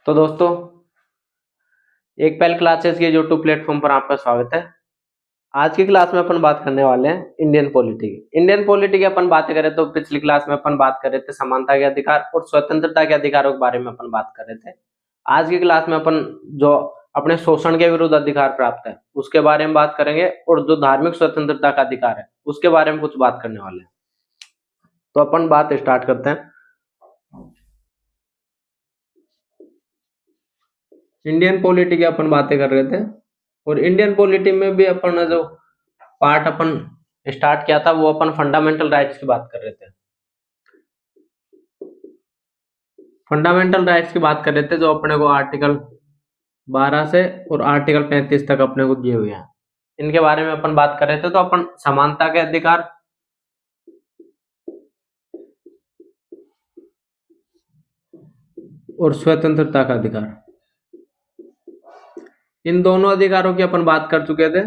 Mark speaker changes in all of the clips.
Speaker 1: तो दोस्तों, एक पेल क्लासेस के यूट्यूब प्लेटफॉर्म पर आपका स्वागत है। आज की क्लास में अपन बात करने वाले हैं इंडियन पॉलिटी की। इंडियन पॉलिटी की अपन बातें करें तो पिछली क्लास में अपन बात कर रहे थे समानता के अधिकार और स्वतंत्रता के अधिकारों के बारे में अपन बात कर रहे थे। आज की क्लास में अपन जो अपने शोषण के विरुद्ध अधिकार प्राप्त है उसके बारे में बात करेंगे और जो धार्मिक स्वतंत्रता का अधिकार है उसके बारे में कुछ बात करने वाले हैं। तो अपन बात स्टार्ट करते हैं। इंडियन पॉलिटी की अपन बातें कर रहे थे और इंडियन पॉलिटी में भी अपन ने जो पार्ट अपन स्टार्ट किया था वो अपन फंडामेंटल राइट्स की बात कर रहे थे। फंडामेंटल राइट्स की बात कर रहे थे जो अपने को आर्टिकल 12 से और आर्टिकल 35 तक अपने को दिए हुए हैं। इनके बारे में अपन बात कर रहे थे। तो अपन समानता के अधिकार और स्वतंत्रता का अधिकार, इन दोनों अधिकारों की अपन बात कर चुके थे।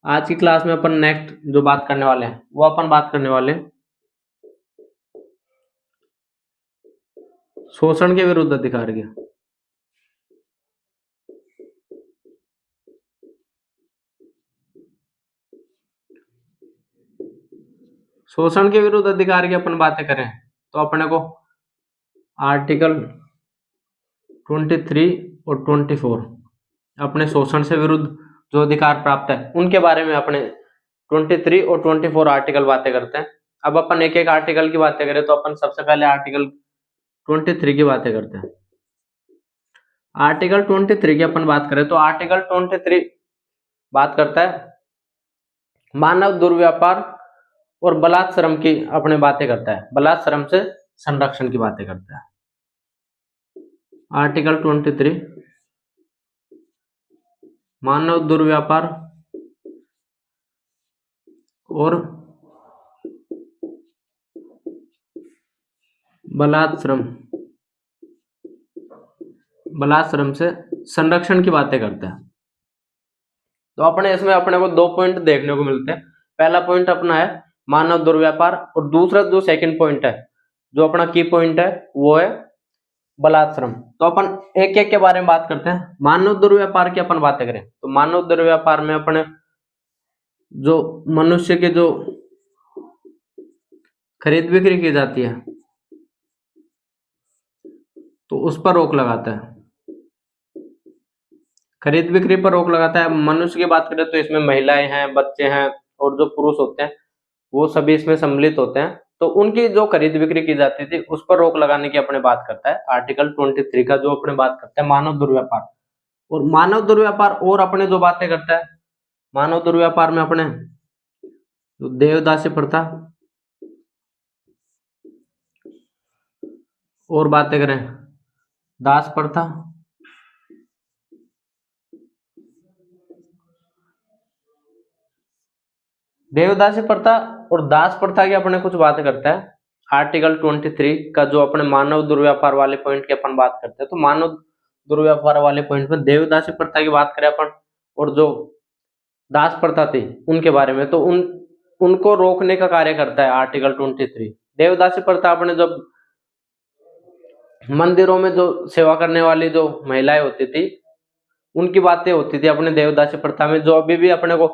Speaker 1: आज की क्लास में अपन नेक्स्ट जो बात करने वाले हैं वो अपन बात करने वाले हैं शोषण के विरुद्ध अधिकार की। शोषण के विरुद्ध अधिकार की अपन बातें करें तो अपने को आर्टिकल 23 और 24 अपने शोषण से विरुद्ध जो अधिकार प्राप्त है उनके बारे में अपने 23 और 24 आर्टिकल बातें करते हैं। अब अपन एक एक आर्टिकल की बातें करें तो अपन सबसे पहले आर्टिकल 23 की बातें करते हैं। आर्टिकल 23 की अपन बात करें तो आर्टिकल 23 बात करता है मानव दुर्व्यापार और बलात् श्रम की अपने बातें करता है, बलात् श्रम से संरक्षण की बातें करता है। आर्टिकल 23 मानव दुर्व्यापार और बलात् श्रम से संरक्षण की बातें करता है। तो अपने इसमें अपने को दो पॉइंट देखने को मिलते हैं। पहला पॉइंट अपना है मानव दुर्व्यापार और दूसरा जो सेकंड पॉइंट है जो अपना की पॉइंट है वो है बलात् श्रम। तो अपन एक एक के बारे में बात करते हैं। मानव दुर्व्यापार की अपन बातें करें तो मानव दुर्व्यापार में अपने जो मनुष्य के जो खरीद बिक्री की जाती है तो उस पर रोक लगाता है, खरीद बिक्री पर रोक लगाता है। मनुष्य की बात करें तो इसमें महिलाएं हैं, बच्चे हैं और जो पुरुष होते हैं वो सभी इसमें सम्मिलित होते हैं। तो उनकी जो खरीद बिक्री की जाती थी उस पर रोक लगाने की अपने बात करता है आर्टिकल 23 का, जो अपने बात करता है मानव दुर्व्यापार। और मानव दुर्व्यापार और अपने जो बातें करता है मानव दुर्व्यापार में अपने जो देवदासी प्रथा और बातें करें दास प्रथा, देवदासी प्रथा और दास प्रथा की अपने कुछ बातें करता है आर्टिकल 23 का, जो अपने मानव दुर्व्यापार वाले पॉइंट की अपन बात करते हैं। तो मानव दुर्व्यापार वाले पॉइंट में देवदासी प्रथा की बात करें अपन और जो दास प्रथा थी उनके बारे में, तो उनको रोकने का कार्य करता है आर्टिकल 23। देवदासी प्रथा अपने जब मंदिरों में जो सेवा करने वाली जो महिलाएं होती थी उनकी बातें होती थी अपने देवदासी प्रथा में, जो अभी भी अपने को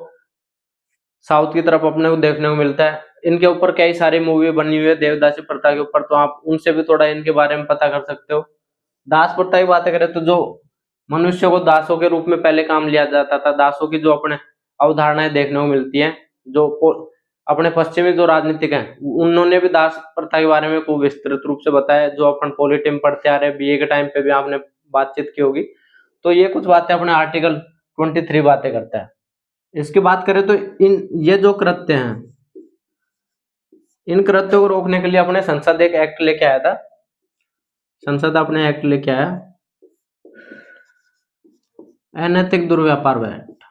Speaker 1: साउथ की तरफ अपने को देखने को मिलता है। इनके ऊपर कई सारी मूवी बनी हुई है देवदासी प्रथा के ऊपर, तो आप उनसे भी थोड़ा इनके बारे में पता कर सकते हो। दास प्रथा की बातें करें तो जो मनुष्य को दासों के रूप में पहले काम लिया जाता था, दासों की जो अपने अवधारणाएं देखने को मिलती हैं, जो अपने पश्चिमी जो राजनीतिक हैं उन्होंने भी दास प्रथा के बारे में खूब विस्तृत रूप से बताया, जो अपन पॉलिटी में पढ़ते आ रहे हैं, बीए के टाइम पे भी आपने बातचीत की होगी। तो ये कुछ बातें अपने आर्टिकल 23 बातें करता है। इसकी बात करें तो ये जो कृत्य हैं इन कृत्यों को रोकने के लिए अपने संसद एक एक्ट लेके आया था। संसद अपने एक्ट लेके आया अनैतिक दुर्व्यापार एक्ट।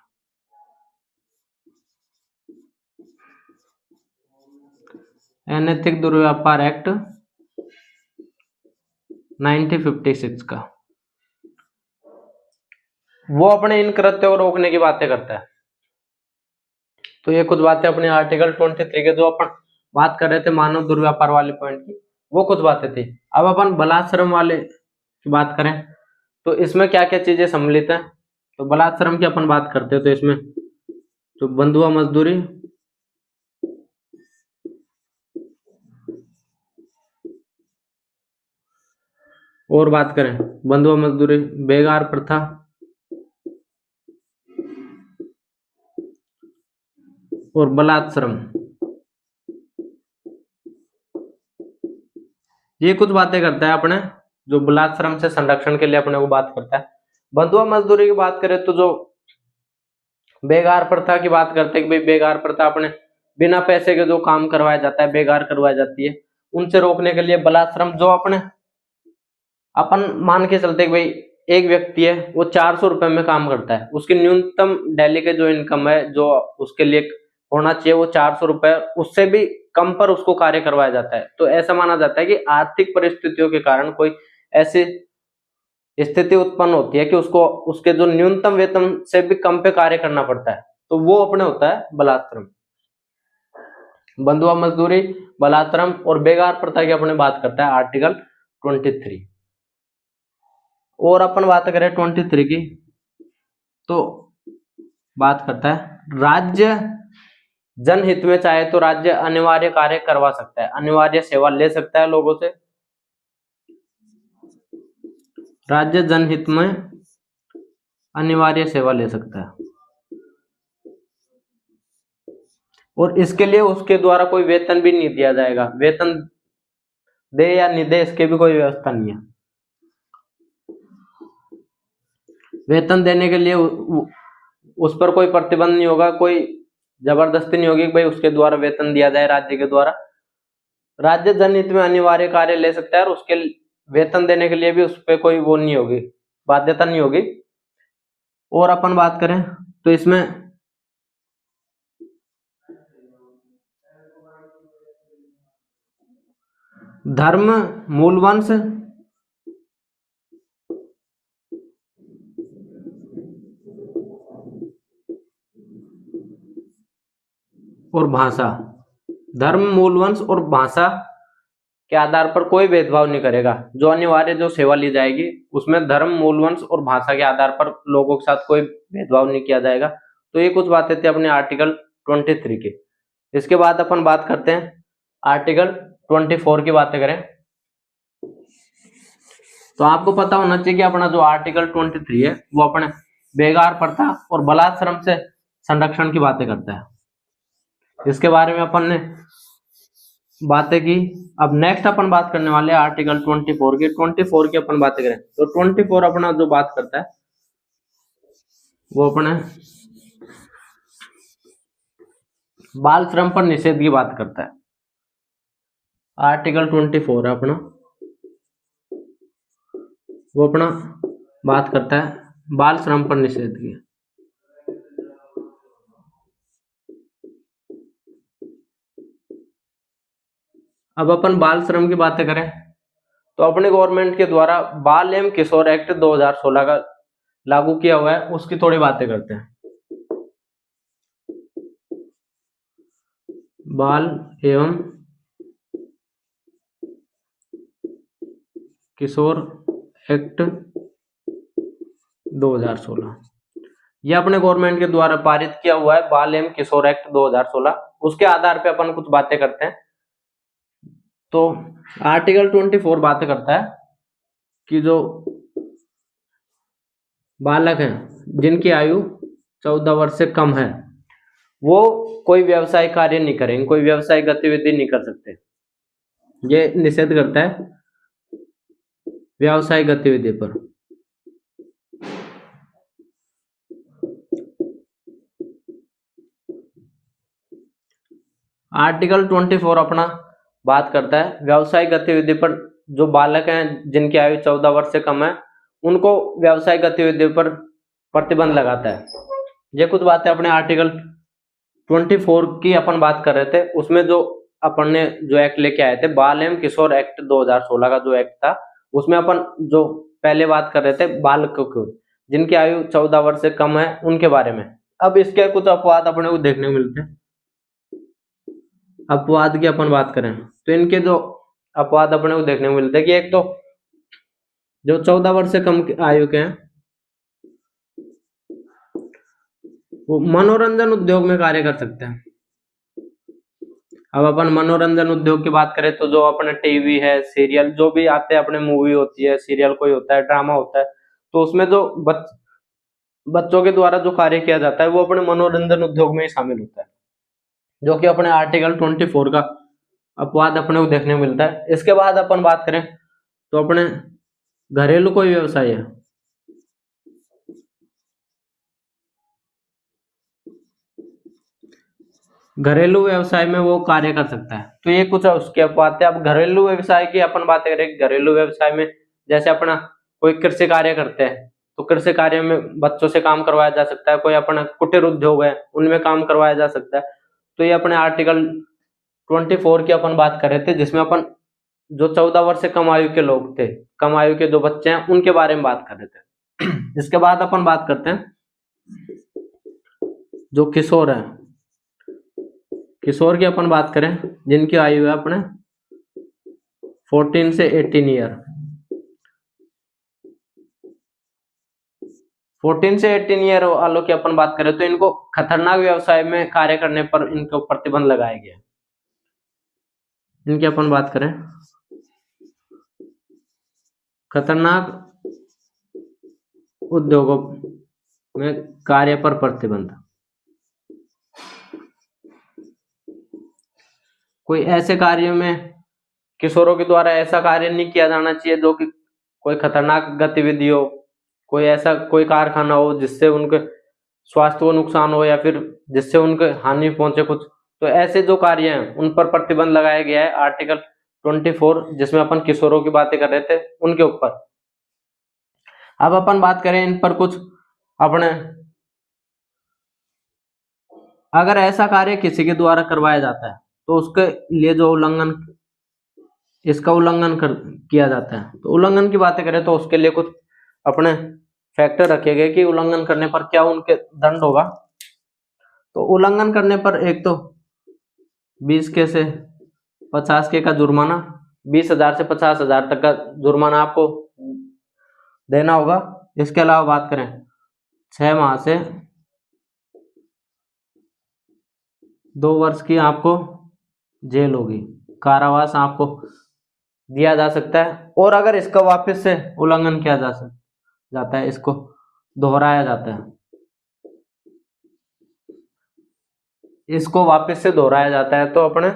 Speaker 1: अनैतिक दुर्व्यापार एक्ट 1956 का, वो अपने इन कृत्यों को रोकने की बातें करता है। तो ये कुछ बातें अपने आर्टिकल 23 के, जो अपन बात कर रहे थे मानव दुर्व्यापार वाले पॉइंट की, वो कुछ बातें थी। अब अपन बलात् श्रम वाले की बात करें तो इसमें क्या क्या चीजें सम्मिलित है? तो बलात्श्रम की अपन बात करते हैं तो इसमें तो बंधुआ मजदूरी, और बात करें बंधुआ मजदूरी, बेगार प्रथा, और बलात्श्रम, ये कुछ बातें करता है अपने जो बलात्श्रम से संरक्षण के लिए अपने को बात करता है। बंधुआ मजदूरी की बात करें तो जो बेगार प्रथा की बात करते हैं कि भाई बेगार प्रथा अपने बिना पैसे के जो काम करवाया जाता है, बेगार करवाई जाती है, उनसे रोकने के लिए बलात्श्रम, जो अपने अपन मान के चलते कि भाई एक व्यक्ति है वो 400 रुपए में काम करता है, उसकी न्यूनतम डेली के जो इनकम है जो उसके लिए होना चाहिए वो 400 रुपए, उससे भी कम पर उसको कार्य करवाया जाता है। तो ऐसा माना जाता है कि आर्थिक परिस्थितियों के कारण कोई ऐसी स्थिति उत्पन्न होती है कि उसको उसके जो न्यूनतम वेतन से भी कम पे कार्य करना पड़ता है, तो वो अपने होता है बलात्श्रम। बंधुआ मजदूरी, बलात्श्रम और बेगार प्रथा की अपने बात करता है आर्टिकल 23। और अपन बात करें 23 की तो बात करता है राज्य जनहित में चाहे तो राज्य अनिवार्य कार्य करवा सकता है, अनिवार्य सेवा ले सकता है लोगों से। राज्य जनहित में अनिवार्य सेवा ले सकता है और इसके लिए उसके द्वारा कोई वेतन भी नहीं दिया जाएगा, वेतन दे या नहीं दे इसके भी कोई व्यवस्था नहीं है। वेतन देने के लिए उस पर कोई प्रतिबंध नहीं होगा, कोई जबरदस्ती नहीं होगी कि भाई उसके द्वारा वेतन दिया जाए राज्य के द्वारा। राज्य जनहित में अनिवार्य कार्य ले सकता है और उसके वेतन देने के लिए भी उस पर कोई वो नहीं होगी, बाध्यता नहीं होगी। और अपन बात करें तो इसमें धर्म, मूलवंश और भाषा, धर्म, मूलवंश और भाषा के आधार पर कोई भेदभाव नहीं करेगा। जो अनिवार्य जो सेवा ली जाएगी उसमें धर्म, मूलवंश और भाषा के आधार पर लोगों के साथ कोई भेदभाव नहीं किया जाएगा। तो ये कुछ बातें थी अपने आर्टिकल 23 के। इसके बाद अपन बात करते हैं आर्टिकल 24 की बातें करें तो आपको पता होना चाहिए कि अपना जो आर्टिकल 23 है वो अपने बेगार प्रथा और बलात्श्रम से संरक्षण की बातें करता है। इसके बारे में अपन ने बातें की। अब नेक्स्ट अपन बात करने वाले हैं आर्टिकल 24 की। 24 की अपन बातें करें तो 24 अपना जो बात करता है वो अपने बाल श्रम पर निषेध की बात करता है। आर्टिकल 24 है अपना, वो अपना बात करता है बाल श्रम पर निषेध की। अब अपन बाल श्रम की बातें करें तो अपने गवर्नमेंट के द्वारा बाल एवं किशोर एक्ट 2016 का लागू किया हुआ है, उसकी थोड़ी बातें करते हैं। बाल एवं किशोर एक्ट 2016 ये अपने गवर्नमेंट के द्वारा पारित किया हुआ है, बाल एवं किशोर एक्ट 2016। उसके आधार पे अपन कुछ बातें करते हैं। तो आर्टिकल 24 बातें करता है कि जो बालक हैं जिनकी आयु 14 वर्ष से कम है वो कोई व्यवसायिक कार्य नहीं करेंगे, कोई व्यवसायिक गतिविधि नहीं कर सकते। ये निषेध करता है व्यवसायिक गतिविधि पर। आर्टिकल 24 अपना बात करता है व्यवसायिक गतिविधि पर। जो बालक हैं जिनकी आयु 14 वर्ष से कम है उनको व्यवसायिक गतिविधि पर प्रतिबंध लगाता है। ये कुछ बातें अपने आर्टिकल 24 की अपन बात कर रहे थे। उसमें जो अपन ने जो एक्ट लेके आए थे बाल एवं किशोर एक्ट 2016 का जो एक्ट था उसमें अपन जो पहले बात कर रहे थे बालकों को जिनकी आयु 14 वर्ष से कम है उनके बारे में। अब इसके कुछ अपवाद अपने को देखने को मिलते हैं। अपवाद की अपन बात करें तो इनके जो अपवाद अपने को देखने को मिलते हैं कि एक तो जो 14 वर्ष से कम आयु के हैं वो मनोरंजन उद्योग में कार्य कर सकते हैं। अब अपन मनोरंजन उद्योग की बात करें तो जो अपने टीवी है, सीरियल जो भी आते हैं, अपने मूवी होती है, सीरियल कोई होता है, ड्रामा होता है, तो उसमें जो बच्चों के द्वारा जो कार्य किया जाता है वो अपने मनोरंजन उद्योग में ही शामिल होता है, जो कि अपने आर्टिकल 24 का अपवाद अपने को देखने को मिलता है। इसके बाद अपन बात करें तो अपने घरेलू कोई व्यवसाय है, घरेलू व्यवसाय में वो कार्य कर सकता है, तो ये कुछ उसके अपवाद है। अब घरेलू व्यवसाय की अपन बात करें, घरेलू व्यवसाय में जैसे अपना कोई कृषि कार्य करते हैं तो कृषि कार्य में बच्चों से काम करवाया जा सकता है, कोई अपना कुटीर उद्योग है उनमें काम करवाया जा सकता है। तो ये अपने आर्टिकल 24 की अपन बात कर रहे थे, जिसमें अपन जो 14 वर्ष से कम आयु के लोग थे, कम आयु के जो बच्चे हैं उनके बारे में बात कर रहे थे। इसके बाद अपन बात करते हैं जो किशोर है, किशोर की अपन बात करें जिनकी आयु है अपने 14 से 18 ईयर, 14 से 18 ईयर वालों की अपन बात करें तो इनको खतरनाक व्यवसाय में कार्य करने पर इनको प्रतिबंध लगाया गया। इनकी अपन बात करें खतरनाक उद्योगों में कार्य पर प्रतिबंध। कोई ऐसे कार्यों में किशोरों के द्वारा ऐसा कार्य नहीं किया जाना चाहिए जो कि कोई खतरनाक गतिविधि हो, कोई ऐसा कोई कारखाना हो जिससे उनके स्वास्थ्य को नुकसान हो या फिर जिससे उनके हानि पहुंचे कुछ, तो ऐसे जो कार्य हैं उन पर प्रतिबंध लगाया गया है आर्टिकल 24, जिसमें अपन किशोरों की बातें कर रहे थे उनके ऊपर। अब अपन बात करें इन पर कुछ अपने, अगर ऐसा कार्य किसी के द्वारा करवाया जाता है तो उसके लिए जो उल्लंघन, इसका उल्लंघन किया जाता है, तो उल्लंघन की बातें करें तो उसके लिए कुछ अपने फैक्टर रखे गए कि उल्लंघन करने पर क्या उनके दंड होगा। तो उल्लंघन करने पर एक तो 20 के से 50 के का जुर्माना, 20,000 से 50,000 तक का जुर्माना आपको देना होगा। इसके अलावा बात करें 6 माह से 2 वर्ष की आपको जेल होगी, कारावास आपको दिया जा सकता है। और अगर इसका वापस से उल्लंघन किया जाता है, इसको दोहराया जाता है, इसको वापस से दोहराया जाता है तो अपने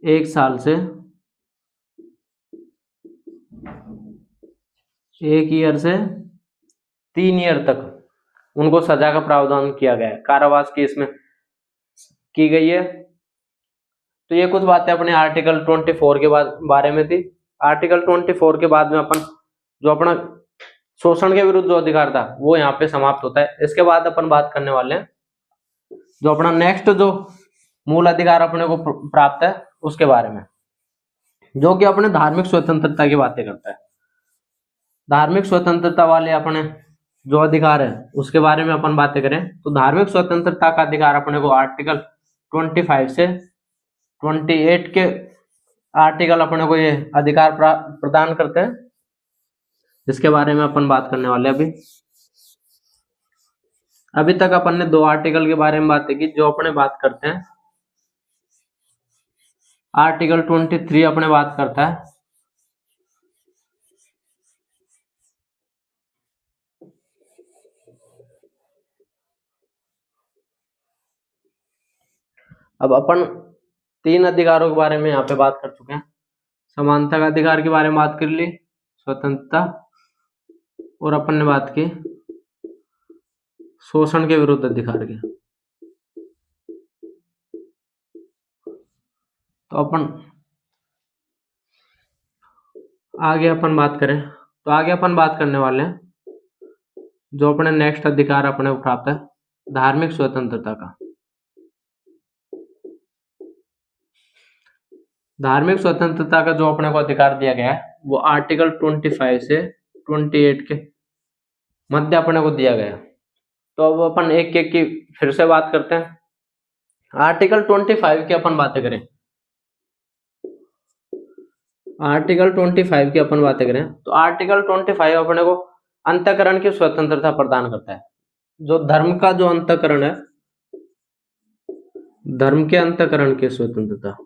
Speaker 1: 1 साल से 1 ईयर से 3 ईयर तक उनको सजा का प्रावधान किया गया है, कारावास की इसमें की गई है। तो ये कुछ बातें अपने आर्टिकल 24 के बारे में थी। आर्टिकल 24 के बाद में अपन जो अपना शोषण के विरुद्ध जो अधिकार था वो यहाँ पे समाप्त होता है। इसके बाद अपन बात करने वाले हैं जो अपना नेक्स्ट जो मूल अधिकार अपने को प्राप्त है उसके बारे में, जो कि अपने धार्मिक स्वतंत्रता की बातें करता है। धार्मिक स्वतंत्रता वाले अपने जो अधिकार है उसके बारे में अपन बातें करें तो धार्मिक स्वतंत्रता का अधिकार अपने को आर्टिकल 25 से 28 के आर्टिकल अपने को ये अधिकार प्रदान करते हैं, जिसके बारे में अपन बात करने वाले हैं। अभी तक अपन ने 2 आर्टिकल के बारे में बातें की। जो अपने बात करते हैं आर्टिकल 23 अपने बात करता है अब अपन 3 अधिकारों के बारे में यहाँ पे बात कर चुके हैं। समानता का अधिकार के बारे में बात कर ली, स्वतंत्रता, और अपन ने बात की शोषण के विरुद्ध अधिकार की। तो अपन आगे अपन बात करें तो आगे अपन बात करने वाले हैं जो अपने नेक्स्ट अधिकार अपने को प्राप्त है धार्मिक स्वतंत्रता का। धार्मिक स्वतंत्रता का जो अपने को अधिकार दिया गया है वो आर्टिकल 25 से 28 के मध्य अपने को दिया गया। तो अब अपन एक एक की फिर से बात करते हैं। आर्टिकल 25 की अपन बातें करें आर्टिकल 25 की अपन बातें करें तो आर्टिकल 25 अपने को अंतःकरण की स्वतंत्रता प्रदान करता है। जो धर्म का जो अंतःकरण है, धर्म के अंतःकरण की स्वतंत्रता।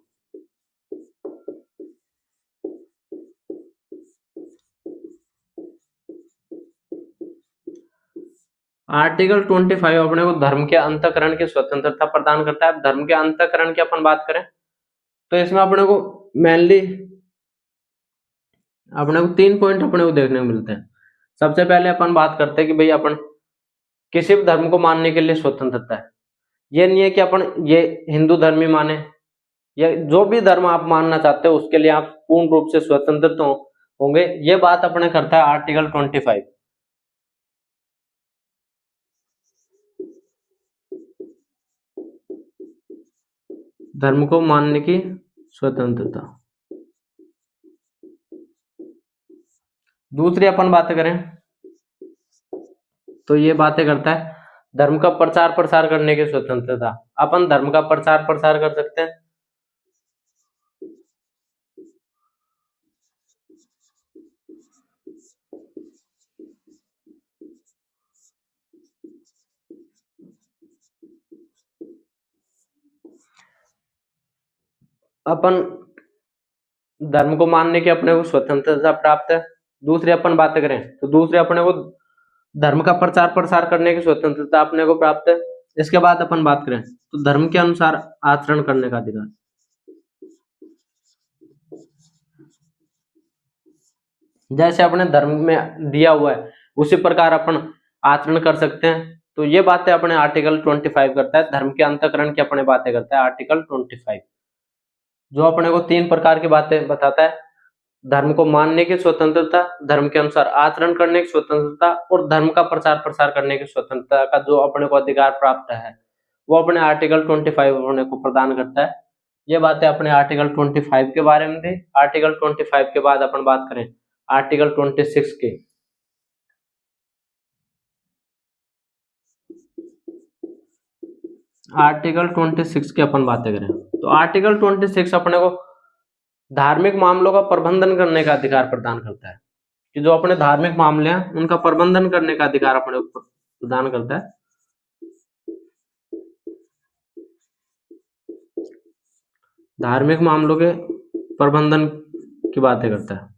Speaker 1: आर्टिकल 25 अपने को धर्म के अंतःकरण की स्वतंत्रता प्रदान करता है। धर्म के अंतःकरण की अपन बात करें तो इसमें अपने को मेनली अपने को 3 पॉइंट अपने को देखने को मिलते हैं। सबसे पहले अपन बात करते हैं कि भाई अपन किसी भी धर्म को मानने के लिए स्वतंत्रता है। ये नहीं है कि अपन ये हिंदू धर्म ही माने, या जो भी धर्म आप मानना चाहते हो उसके लिए आप पूर्ण रूप से स्वतंत्र तो होंगे। ये बात अपने करता है आर्टिकल 25। धर्म को मानने की स्वतंत्रता। दूसरी अपन बातें करें तो ये बातें करता है धर्म का प्रचार प्रसार करने की स्वतंत्रता। अपन धर्म का प्रचार प्रसार कर सकते हैं। अपन धर्म को मानने की अपने को स्वतंत्रता प्राप्त है। दूसरी अपन बातें करें तो दूसरे अपने को धर्म का प्रचार प्रसार करने की स्वतंत्रता अपने को प्राप्त है। इसके बाद अपन बात करें तो धर्म के अनुसार आचरण करने का अधिकार। जैसे अपने धर्म में दिया हुआ है उसी प्रकार अपन आचरण कर सकते हैं। तो ये बातें अपने आर्टिकल 25 करता है। धर्म के अंतःकरण की अपने बातें करता है आर्टिकल 25, जो अपने को 3 प्रकार की बातें बताता है। धर्म को मानने की स्वतंत्रता, धर्म के अनुसार आचरण करने की स्वतंत्रता और धर्म का प्रचार प्रसार करने की स्वतंत्रता का जो अपने को अधिकार प्राप्त है वो अपने आर्टिकल 25 अपने को प्रदान करता है। ये बातें अपने आर्टिकल 25 के बारे में थी। आर्टिकल 25 के बाद अपन बात करें आर्टिकल 26 की। आर्टिकल 26 की अपन बातें करें तो आर्टिकल 26 अपने को धार्मिक मामलों का प्रबंधन करने का अधिकार प्रदान करता है। कि जो अपने धार्मिक मामले हैं उनका प्रबंधन करने का अधिकार अपने को प्रदान करता है। धार्मिक मामलों के प्रबंधन की बातें करता है।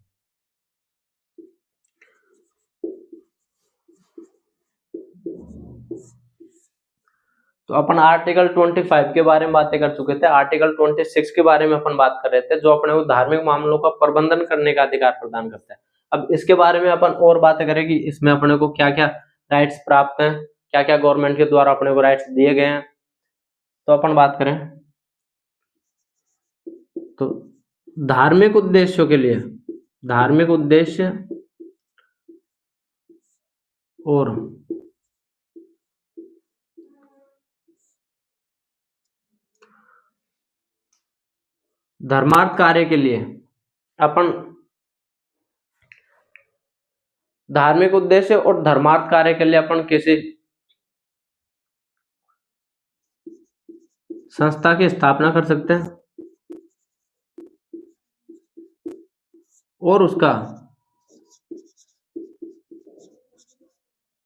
Speaker 1: तो अपन आर्टिकल 25 के बारे में बातें कर चुके थे। आर्टिकल 26 के बारे में अपन बात कर रहे थे, जो अपने को धार्मिक मामलों का प्रबंधन करने का अधिकार प्रदान करता है। अब इसके बारे में अपन और बातें करें कि इसमें अपने को क्या क्या राइट्स प्राप्त हैं, क्या क्या गवर्नमेंट के द्वारा अपने को राइट्स दिए गए हैं। तो अपन बात करें तो धार्मिक उद्देश्यों के लिए, धार्मिक उद्देश्य और धर्मार्थ कार्य के लिए अपन धार्मिक उद्देश्य और धर्मार्थ कार्य के लिए अपन किसी संस्था की स्थापना कर सकते हैं और उसका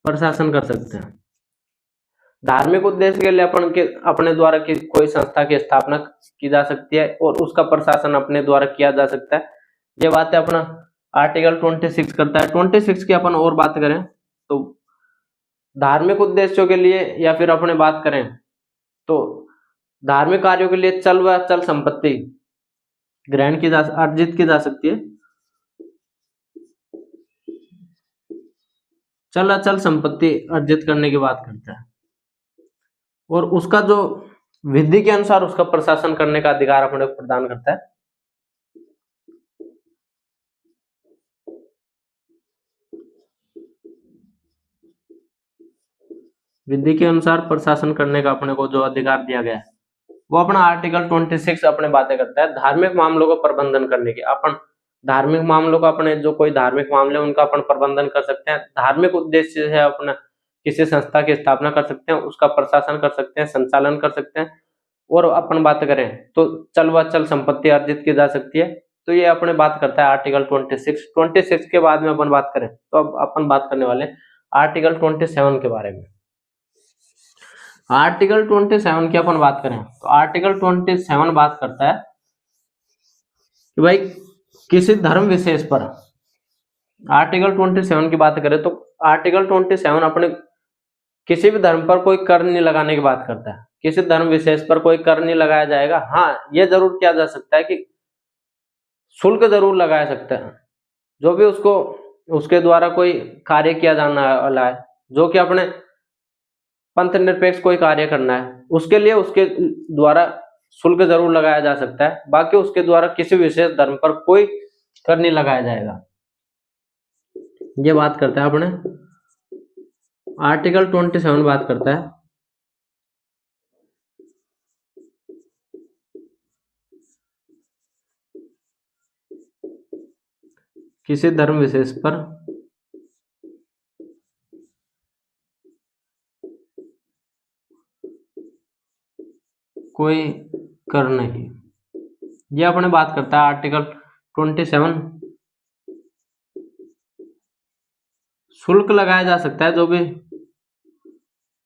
Speaker 1: प्रशासन कर सकते हैं। धार्मिक उद्देश्य के लिए अपन के अपने द्वारा की कोई संस्था की स्थापना की जा सकती है और उसका प्रशासन अपने द्वारा किया जा सकता है। ये बातें अपना आर्टिकल 26 करता है। 26 की अपन और बात करें तो धार्मिक उद्देश्यों के लिए या फिर अपने बात करें तो धार्मिक कार्यों के लिए चल व अचल संपत्ति ग्रहण की जा अर्जित की जा सकती है। चल अचल संपत्ति अर्जित करने की बात करता है और उसका जो विधि के अनुसार उसका प्रशासन करने का अधिकार अपने को प्रदान करता है। विधि के अनुसार प्रशासन करने का अपने को जो अधिकार दिया गया है वो अपना आर्टिकल 26 अपने बातें करता है। धार्मिक मामलों का प्रबंधन करने की अपन धार्मिक मामलों का अपने जो कोई धार्मिक मामले उनका अपन प्रबंधन कर सकते हैं। धार्मिक उद्देश्य है अपना किसी संस्था की स्थापना कर सकते हैं, उसका प्रशासन कर सकते हैं, संचालन कर सकते हैं। और अपन बात करें तो चल व अचल संपत्ति अर्जित की जा सकती है। तो ये अपने बात करता है आर्टिकल 26 के बाद में अपन बात करें तो अब अपन बात करने वाले आर्टिकल 27 के बारे में। आर्टिकल 27 की अपन बात करें तो आर्टिकल 27 बात करता है कि भाई किसी धर्म विशेष पर, आर्टिकल 27 की बात करें तो आर्टिकल 27 अपने किसी भी धर्म पर कोई कर नहीं लगाने की बात करता है। किसी धर्म विशेष पर कोई कर नहीं लगाया जाएगा। हाँ, ये जरूर किया जा सकता है कि शुल्क जरूर लगाया सकता है, जो भी उसको उसके द्वारा कोई कार्य किया जाना वाला है, जो कि अपने पंथ निरपेक्ष कोई कार्य करना है, उसके लिए उसके द्वारा शुल्क जरूर लगाया जा सकता है। बाकी उसके द्वारा किसी विशेष धर्म पर कोई कर नहीं लगाया जाएगा। ये बात करता है अपने आर्टिकल 27 बात करता है किसी धर्म विशेष पर कोई कर नहीं, ये अपने बात करता है आर्टिकल 27। शुल्क लगाया जा सकता है, जो भी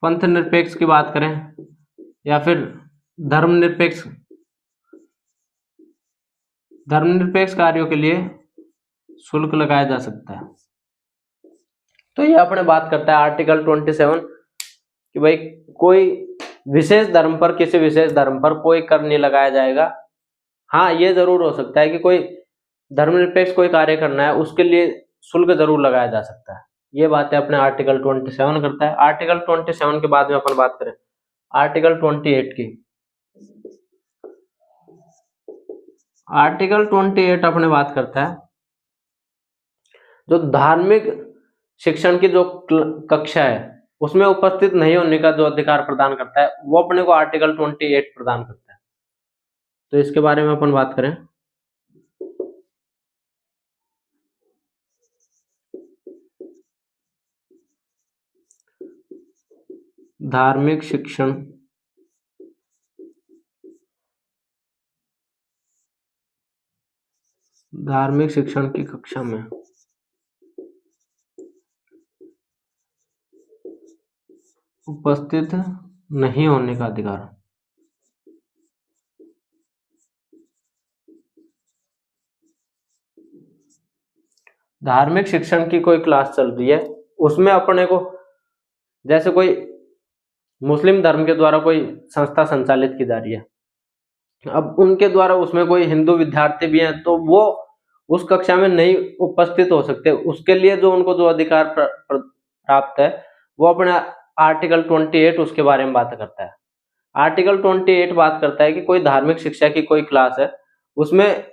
Speaker 1: पंथ निरपेक्ष की बात करें या फिर धर्मनिरपेक्ष कार्यों के लिए शुल्क लगाया जा सकता है। तो ये अपने बात करता है आर्टिकल 27 कि भाई कोई विशेष धर्म पर, किसी विशेष धर्म पर कोई कर नहीं लगाया जाएगा। हाँ, ये जरूर हो सकता है कि कोई धर्मनिरपेक्ष कोई कार्य करना है, उसके लिए शुल्क जरूर लगाया जा सकता है। ये बातें अपने आर्टिकल 27 करता है। आर्टिकल 27 के बाद में अपन बात करें आर्टिकल 28 की। आर्टिकल 28 अपने बात करता है जो धार्मिक शिक्षण की जो कक्षा है उसमें उपस्थित नहीं होने का जो अधिकार प्रदान करता है, वो अपने को आर्टिकल 28 प्रदान करता है। तो इसके बारे में अपन बात करें धार्मिक शिक्षण की कक्षा में उपस्थित नहीं होने का अधिकार। धार्मिक शिक्षण की कोई क्लास चल रही है, उसमें अपने को जैसे कोई मुस्लिम धर्म के द्वारा कोई संस्था संचालित की जा रही है, अब उनके द्वारा उसमें कोई हिंदू विद्यार्थी भी हैं तो वो उस कक्षा में नहीं उपस्थित हो सकते। उसके लिए जो उनको जो अधिकार प्राप्त है वो अपने आर्टिकल 28 उसके बारे में बात करता है। आर्टिकल 28 बात करता है कि कोई धार्मिक शिक्षा की कोई क्लास है, उसमें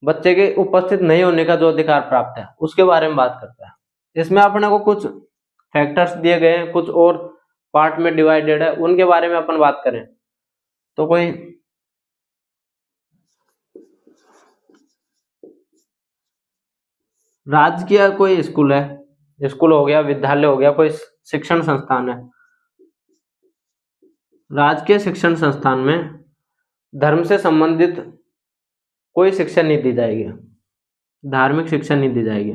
Speaker 1: बच्चे के उपस्थित नहीं होने का जो अधिकार प्राप्त है उसके बारे में बात करता है। इसमें अपने को कुछ फैक्टर्स दिए गए हैं, कुछ और पार्ट में डिवाइडेड है, उनके बारे में अपन बात करें तो कोई राजकीय कोई स्कूल है, स्कूल हो गया, विद्यालय हो गया, कोई शिक्षण संस्थान है, राजकीय शिक्षण संस्थान में धर्म से संबंधित कोई शिक्षा नहीं दी जाएगी, धार्मिक शिक्षा नहीं दी जाएगी।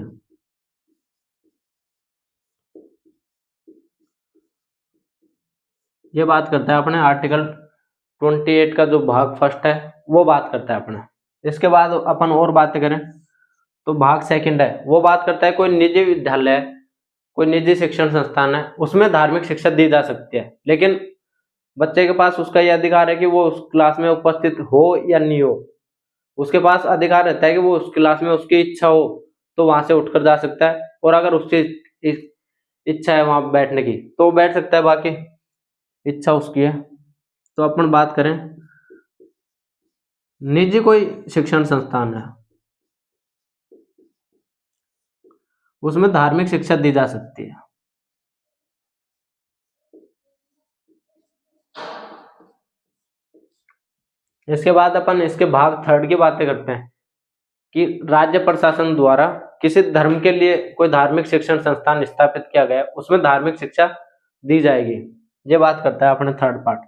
Speaker 1: ये बात करता है अपने आर्टिकल 28 का जो भाग फर्स्ट है वो बात करता है अपने। इसके बाद अपन और बातें करें तो भाग सेकंड है, वो बात करता है कोई निजी विद्यालय है, कोई निजी शिक्षण संस्थान है, उसमें धार्मिक शिक्षा दी जा सकती है, लेकिन बच्चे के पास उसका यह अधिकार है कि वो उस क्लास में उपस्थित हो या नहीं हो। उसके पास अधिकार रहता है कि वो उस क्लास में उसकी इच्छा हो तो वहां से उठकर जा सकता है, और अगर उसकी इच्छा है वहां बैठने की तो बैठ सकता है, बाकी इच्छा उसकी है। तो अपन बात करें निजी कोई शिक्षण संस्थान है, उसमें धार्मिक शिक्षा दी जा सकती है। इसके बाद अपन इसके भाग थर्ड की बातें करते हैं कि राज्य प्रशासन द्वारा किसी धर्म के लिए कोई धार्मिक शिक्षण संस्थान स्थापित किया गया, उसमें धार्मिक शिक्षा दी जाएगी। ये बात करता है अपने थर्ड पार्ट।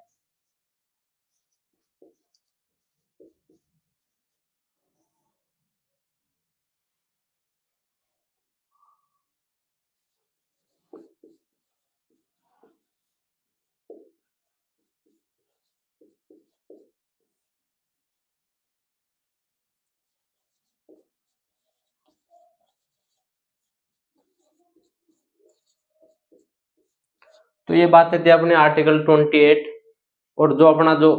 Speaker 1: तो ये बातें थी अपने आर्टिकल 28। और जो अपना जो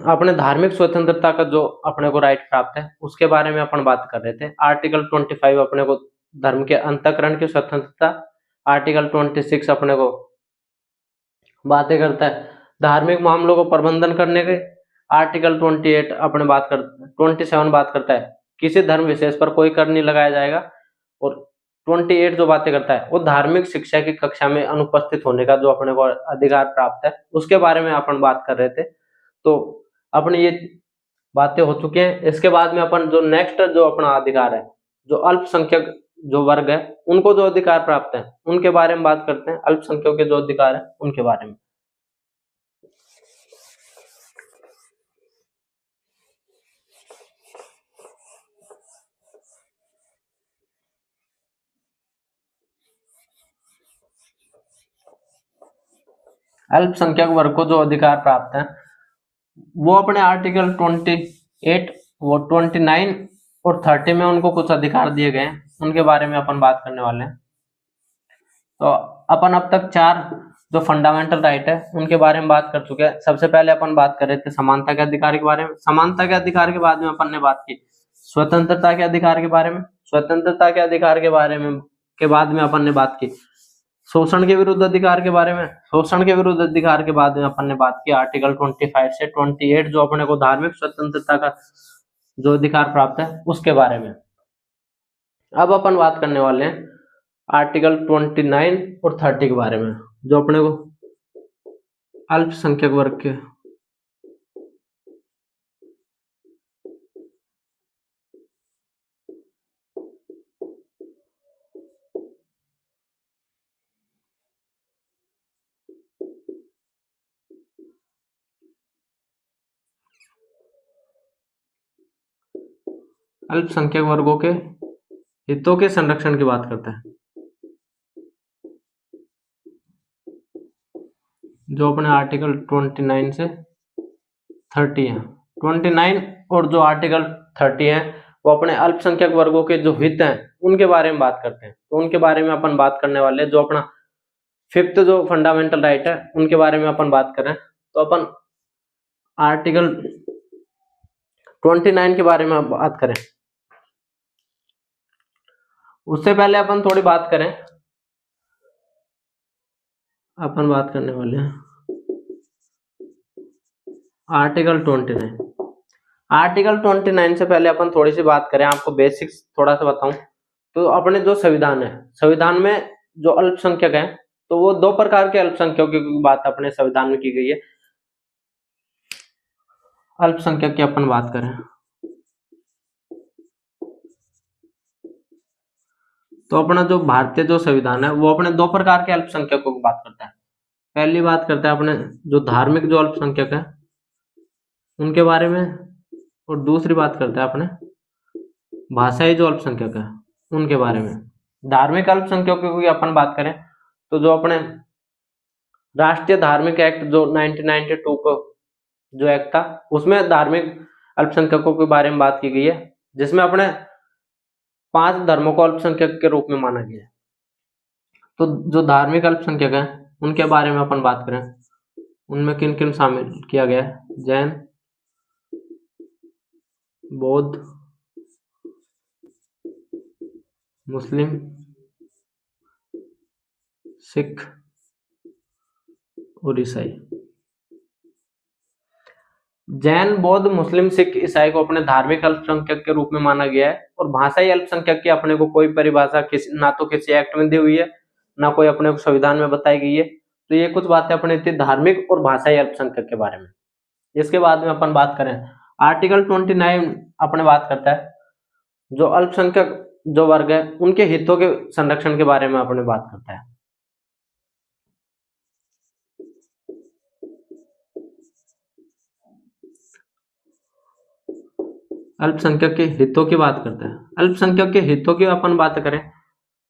Speaker 1: अपने धार्मिक स्वतंत्रता का जो अपने को राइट प्राप्त है उसके बारे में अपन बात कर रहे थे। आर्टिकल 25 अपने को धर्म के अंतःकरण की स्वतंत्रता। आर्टिकल 26 अपने को बातें करता है धार्मिक मामलों को प्रबंधन करने के। आर्टिकल 28 अपने 27 बात करता है किसी धर्म विशेष पर कोई कर नहीं लगाया जाएगा। और 28 जो बातें करता है वो धार्मिक शिक्षा की कक्षा में अनुपस्थित होने का जो अपने को अधिकार प्राप्त है उसके बारे में अपन बात कर रहे थे। तो अपनी ये बातें हो चुकी हैं। इसके बाद में अपन जो नेक्स्ट जो अपना अधिकार है, जो अल्पसंख्यक जो वर्ग है उनको जो अधिकार प्राप्त है उनके बारे में बात करते हैं। अल्पसंख्यकों के जो अधिकार है उनके बारे में। अल्पसंख्यक वर्ग को जो अधिकार प्राप्त है वो अपने आर्टिकल 28, वो 29 और 30 में उनको कुछ अधिकार दिए गए हैं, उनके बारे में अपन बात करने वाले हैं। तो अपन अब तक 4 जो फंडामेंटल राइट है उनके बारे में बात कर चुके हैं। सबसे पहले अपन बात कर रहे थे समानता के अधिकार के बारे में। समानता के अधिकार के बाद में अपन ने बात की स्वतंत्रता के अधिकार के बारे में। स्वतंत्रता के अधिकार के बारे में के बाद में अपन ने बात की शोषण के विरुद्ध अधिकार के बारे में। शोषण के विरुद्ध अधिकार के बाद में अपन ने बात की आर्टिकल 25 से 28 जो अपने को धार्मिक स्वतंत्रता का जो अधिकार प्राप्त है उसके बारे में। अब अपन बात करने वाले हैं आर्टिकल 29 और 30 के बारे में जो अपने को अल्पसंख्यक वर्ग के अल्पसंख्यक वर्गों के हितों के संरक्षण की बात करता है। जो अपने आर्टिकल 29 से 30 है। 29 और जो आर्टिकल 30 है वो अपने अल्पसंख्यक वर्गों के जो हित हैं उनके बारे में बात करते हैं। तो उनके बारे में अपन बात करने वाले हैं। जो अपना 5th जो फंडामेंटल राइट है उनके बारे में अपन बात करें तो अपन आर्टिकल 29 के बारे में बात करें। उससे पहले अपन थोड़ी बात करें, अपन बात करने वाले हैं आर्टिकल 29। आर्टिकल 29 से पहले अपन थोड़ी सी बात करें, आपको बेसिक्स थोड़ा सा बताऊं तो अपने जो संविधान है, संविधान में जो अल्पसंख्यक हैं तो वो 2 प्रकार के अल्पसंख्यकों की बात अपने संविधान में की गई है। अल्पसंख्यक की अपन बात करें तो अपना जो भारतीय जो संविधान है वो अपने 2 प्रकार के अल्पसंख्यकों की बात करता है। पहली बात करता है अपने जो धार्मिक जो अल्पसंख्यक है उनके बारे में, और दूसरी बात करता है अपने भाषाई जो अल्पसंख्यक है उनके बारे में। धार्मिक अल्पसंख्यकों की अपन बात करें तो जो अपने राष्ट्रीय धार्मिक एक्ट जो 1992 को जो एक्ट था उसमें धार्मिक अल्पसंख्यकों के बारे में बात की गई है, जिसमें अपने 5 धर्मों को अल्पसंख्यक के रूप में माना गया है। तो जो धार्मिक अल्पसंख्यक हैं उनके बारे में अपन बात करें, उनमें किन किन शामिल किया गया है? जैन, बौद्ध, मुस्लिम, सिख और ईसाई। जैन, बौद्ध, मुस्लिम, सिख, ईसाई को अपने धार्मिक अल्पसंख्यक के रूप में माना गया है। और भाषाई अल्पसंख्यक की अपने को कोई परिभाषा ना तो किसी एक्ट में दी हुई है ना कोई अपने को संविधान में बताई गई है। तो ये कुछ बातें अपने थी धार्मिक और भाषाई अल्पसंख्यक के बारे में। इसके बाद में अपन बात करें आर्टिकल 29 अपने बात करता है जो अल्पसंख्यक जो वर्ग है उनके हितों के संरक्षण के बारे में अपने बात करता है। अल्पसंख्यक के हितों की बात करता है। अल्पसंख्यक के हितों की अपन बात करें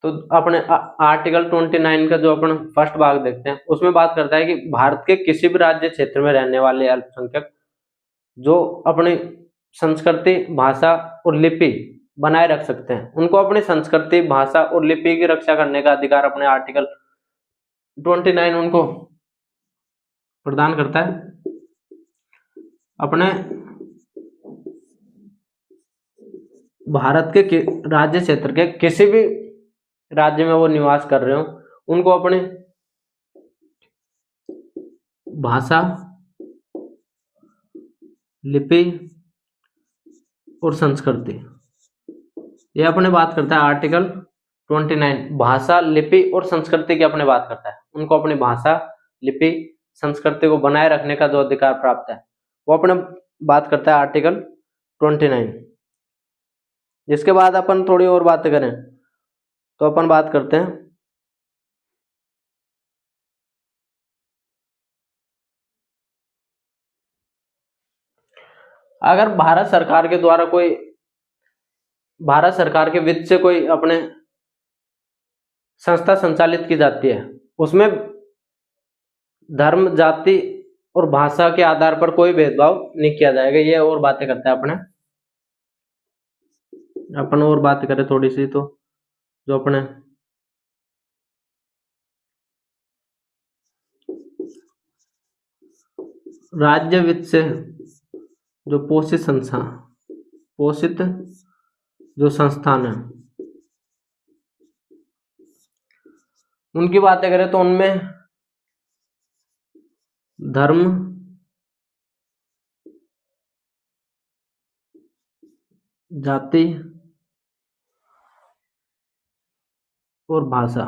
Speaker 1: तो अपने आर्टिकल 29 का जो अपन फर्स्ट भाग देखते हैं उसमें बात करता है कि भारत के किसी भी राज्य क्षेत्र में रहने वाले अल्पसंख्यक जो अपनी संस्कृति, भाषा और लिपि बनाए रख सकते हैं, उनको अपनी संस्कृति, भाषा और लिपि की रक्षा करने का अधिकार अपने आर्टिकल 29 उनको प्रदान करता है अपने भारत के राज्य क्षेत्र के किसी भी राज्य में वो निवास कर रहे हो, उनको अपने भाषा, लिपि और संस्कृति, ये अपने बात करता है आर्टिकल 29। भाषा, लिपि और संस्कृति की अपने बात करता है, उनको अपनी भाषा, लिपि, संस्कृति को बनाए रखने का जो अधिकार प्राप्त है वो अपने बात करता है आर्टिकल 29। जिसके बाद अपन थोड़ी और बातें करें तो अपन बात करते हैं अगर भारत सरकार के द्वारा कोई, भारत सरकार के वित्त से कोई अपने संस्था संचालित की जाती है, उसमें धर्म, जाति और भाषा के आधार पर कोई भेदभाव नहीं किया जाएगा। ये और बातें करता है अपन और बात करें थोड़ी सी तो जो अपने राज्य वित्त से जो पोषित जो संस्थान है उनकी बातें करें तो उनमें धर्म, जाति और भाषा,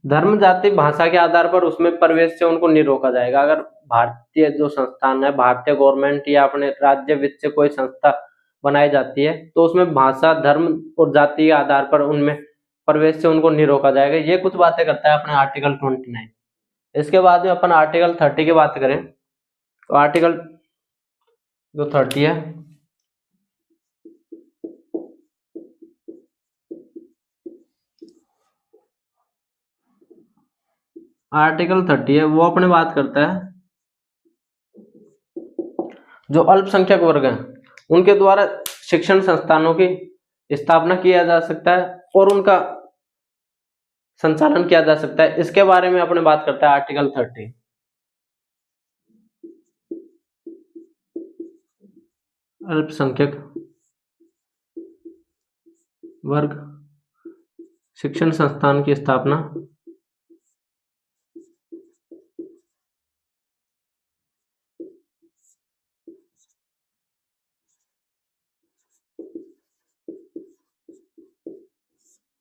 Speaker 1: धर्म, जाति, भाषा के आधार पर उसमें प्रवेश से उनको नहीं रोका जाएगा। अगर भारतीय जो संस्थान है, भारतीय गवर्नमेंट या अपने राज्य वित्त से कोई संस्था बनाई जाती है तो उसमें भाषा, धर्म और जाति के आधार पर उनमें प्रवेश से उनको नहीं रोका जाएगा। ये कुछ बातें करता है अपने आर्टिकल 29। इसके बाद में अपन आर्टिकल 30 की बात करें तो आर्टिकल जो 30 है, आर्टिकल 30 है वो अपने बात करता है जो अल्पसंख्यक वर्ग हैं उनके द्वारा शिक्षण संस्थानों की स्थापना किया जा सकता है और उनका संचालन किया जा सकता है। इसके बारे में अपने बात करता है आर्टिकल 30। अल्पसंख्यक वर्ग शिक्षण संस्थान की स्थापना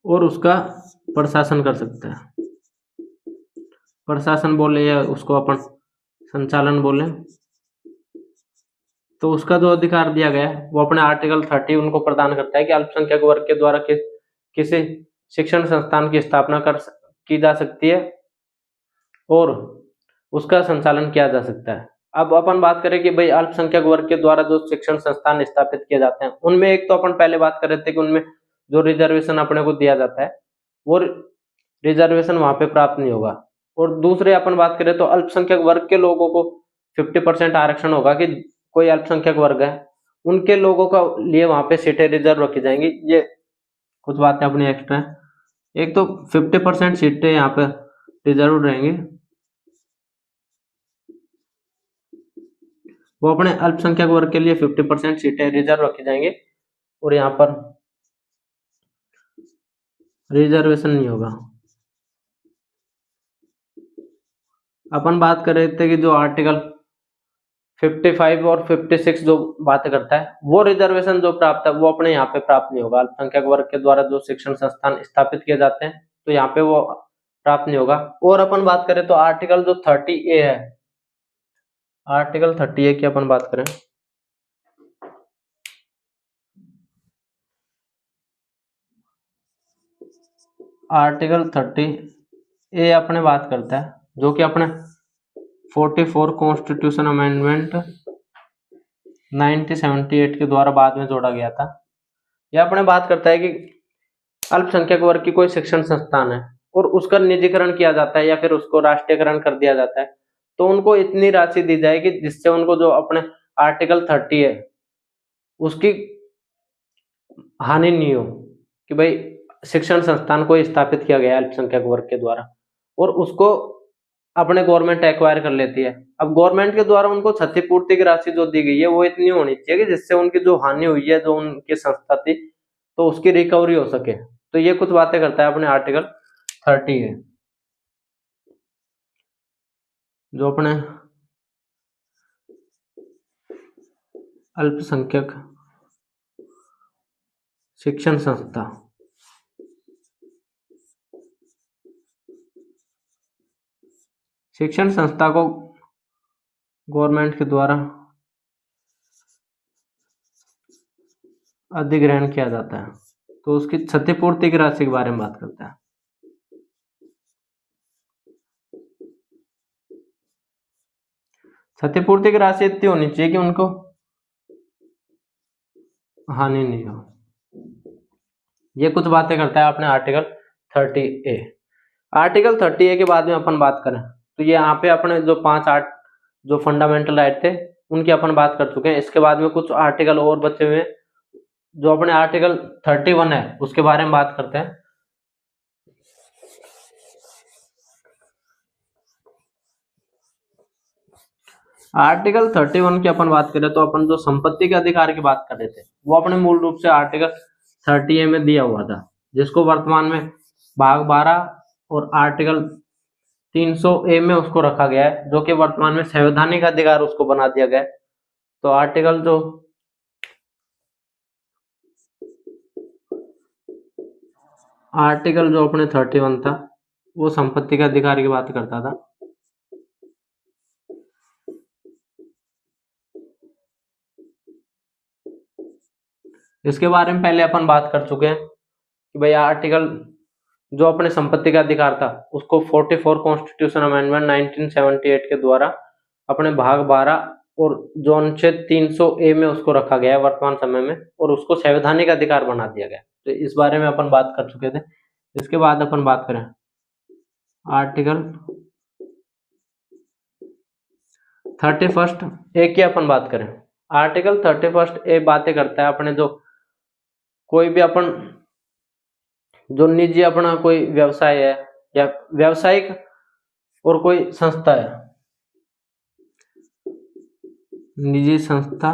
Speaker 1: और उसका प्रशासन कर सकता है। प्रशासन बोले या उसको अपन संचालन बोले, तो उसका जो अधिकार दिया गया है वो अपने आर्टिकल 30 उनको प्रदान करता है कि अल्पसंख्यक वर्ग के द्वारा किसी शिक्षण संस्थान की स्थापना की जा सकती है और उसका संचालन किया जा सकता है। अब अपन बात करें कि भाई अल्पसंख्यक वर्ग के द्वारा जो शिक्षण संस्थान स्थापित किए जाते हैं उनमें एक तो अपन पहले बात कर रहे थे कि उनमें जो रिजर्वेशन अपने को दिया जाता है वो रिजर्वेशन वहां पे प्राप्त नहीं होगा। और दूसरे अपन बात करें तो अल्पसंख्यक वर्ग के लोगों को 50% आरक्षण होगा कि कोई अल्पसंख्यक वर्ग है उनके लोगों का लिए वहां पे सीटें रिजर्व रखी जाएंगी। ये कुछ बातें अपनी एक्स्ट्रा है। एक तो 50% सीटें यहाँ पे रिजर्व रहेंगी, वो अपने अल्पसंख्यक वर्ग के लिए 50% सीटें रिजर्व रखी जाएंगी और यहाँ पर रिजर्वेशन नहीं होगा। अपन बात कर रहे थे कि जो आर्टिकल 55 और 56 जो बात करता है वो रिजर्वेशन जो प्राप्त है वो अपने यहाँ पे प्राप्त नहीं होगा। अल्पसंख्यक वर्ग के द्वारा जो शिक्षण संस्थान स्थापित किए जाते हैं तो यहाँ पे वो प्राप्त नहीं होगा। और अपन बात करें तो आर्टिकल जो 30A है, आर्टिकल 30A की अपन बात करें आर्टिकल 30A अपने बात करता है जो कि अपने 44 कॉन्स्टिट्यूशन अमेंडमेंट 1978 के द्वारा बाद में जोड़ा गया था। यह अपने बात करता है कि अल्पसंख्यक वर्ग की कोई शिक्षण संस्थान है और उसका निजीकरण किया जाता है या फिर उसको राष्ट्रीयकरण कर दिया जाता है तो उनको इतनी राशि दी जाएगी जिससे उनको जो अपने आर्टिकल 30 है उसकी हानि नहीं हो कि भाई शिक्षण संस्थान को स्थापित किया गया अल्पसंख्यक वर्ग के द्वारा, और उसको अपने गवर्नमेंट एक्वायर कर लेती है। अब गवर्नमेंट के द्वारा उनको क्षतिपूर्ति की राशि जो दी गई है वो इतनी होनी चाहिए कि जिससे उनकी जो हानि हुई है जो उनकी संस्था थी तो उसकी रिकवरी हो सके। तो ये कुछ बातें करता है अपने आर्टिकल 30 है, जो अपने अल्पसंख्यक शिक्षण संस्था को गवर्नमेंट के द्वारा अधिग्रहण किया जाता है, तो उसकी क्षतिपूर्ति की राशि के बारे में बात करता है। क्षतिपूर्ति की राशि इतनी होनी चाहिए कि उनको हानि नहीं हो। ये कुछ बातें करता है अपने आर्टिकल 30A। आर्टिकल 30A के बाद में अपन बात करें तो ये यहाँ पे अपने जो 5 जो फंडामेंटल राइट थे उनकी अपन बात कर चुके हैं। इसके बाद में कुछ आर्टिकल और बचे हुए हैं, जो अपने आर्टिकल 31 है उसके बारे में बात करते हैं। आर्टिकल 31 की अपन बात करें तो अपन जो संपत्ति के अधिकार की बात कर रहे थे वो अपने मूल रूप से आर्टिकल 30A में दिया हुआ था, जिसको वर्तमान में भाग 12 और आर्टिकल 300A में उसको रखा गया है, जो कि वर्तमान में संवैधानिक अधिकार उसको बना दिया गया है। तो आर्टिकल जो अपने 31 था वो संपत्ति के अधिकार की बात करता था। इसके बारे में पहले अपन बात कर चुके हैं कि भाई आर्टिकल जो अपने संपत्ति का अधिकार था उसको 44 कॉन्स्टिट्यूशन अमेंडमेंट 1978 के द्वारा अपने भाग 12 और जो अनुच्छेद 300A में उसको रखा गया है वर्तमान समय में, और उसको संवैधानिक अधिकार बना दिया गया। तो इस बारे में अपन बात कर चुके थे। इसके बाद अपन बात करें आर्टिकल 31A की अपन बात करें। आर्टिकल 31A बातें करता है अपने जो कोई भी अपन जो निजी अपना कोई व्यवसाय है या व्यावसायिक और कोई संस्था है, निजी संस्था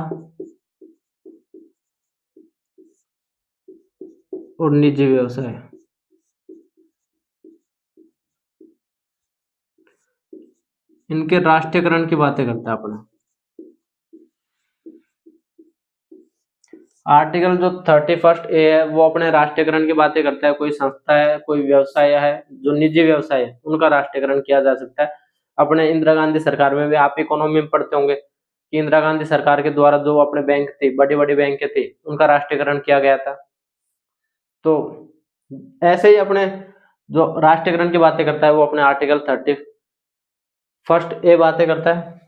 Speaker 1: और निजी व्यवसाय, इनके राष्ट्रीयकरण की बातें करता है अपना। आर्टिकल जो 31A है वो अपने राष्ट्रीयकरण की बातें करता है। कोई संस्था है, कोई व्यवसाय है, जो निजी व्यवसाय है उनका राष्ट्रीयकरण किया जा सकता है। अपने इंदिरा गांधी सरकार में भी आप इकोनॉमी में पढ़ते होंगे कि इंदिरा गांधी सरकार के द्वारा जो अपने बैंक थे, बड़ी बड़ी बैंक थे, उनका राष्ट्रीयकरण किया गया था। तो ऐसे ही अपने जो राष्ट्रीयकरण की बातें करता है वो अपने आर्टिकल 31A बातें करता है।